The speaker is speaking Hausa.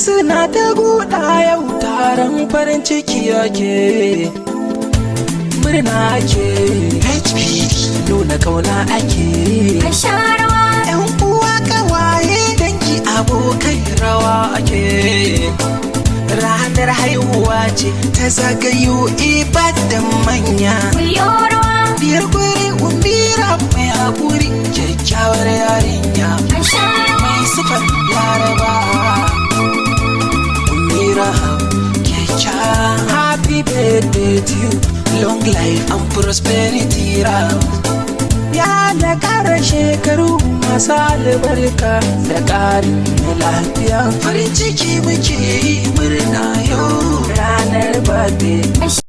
suna ta guda yau taron farin ciki yake murna ake HP nuna kauna ake Asharawa yan uwa kawaye dangi abokai rawa ake ranar haihuwa ce ta zagayo ibadan manya Kuyorawa biyar gwari umbira mai haƙuri kyakkyawar yarinya Asharawa mai sifar laraba umbira kyakkyawar happy birthday to you long life and prosperity ya da ƙara shekaru masu albarka da ƙarin lafiya farin ciki muke yi murna yau ranar birthday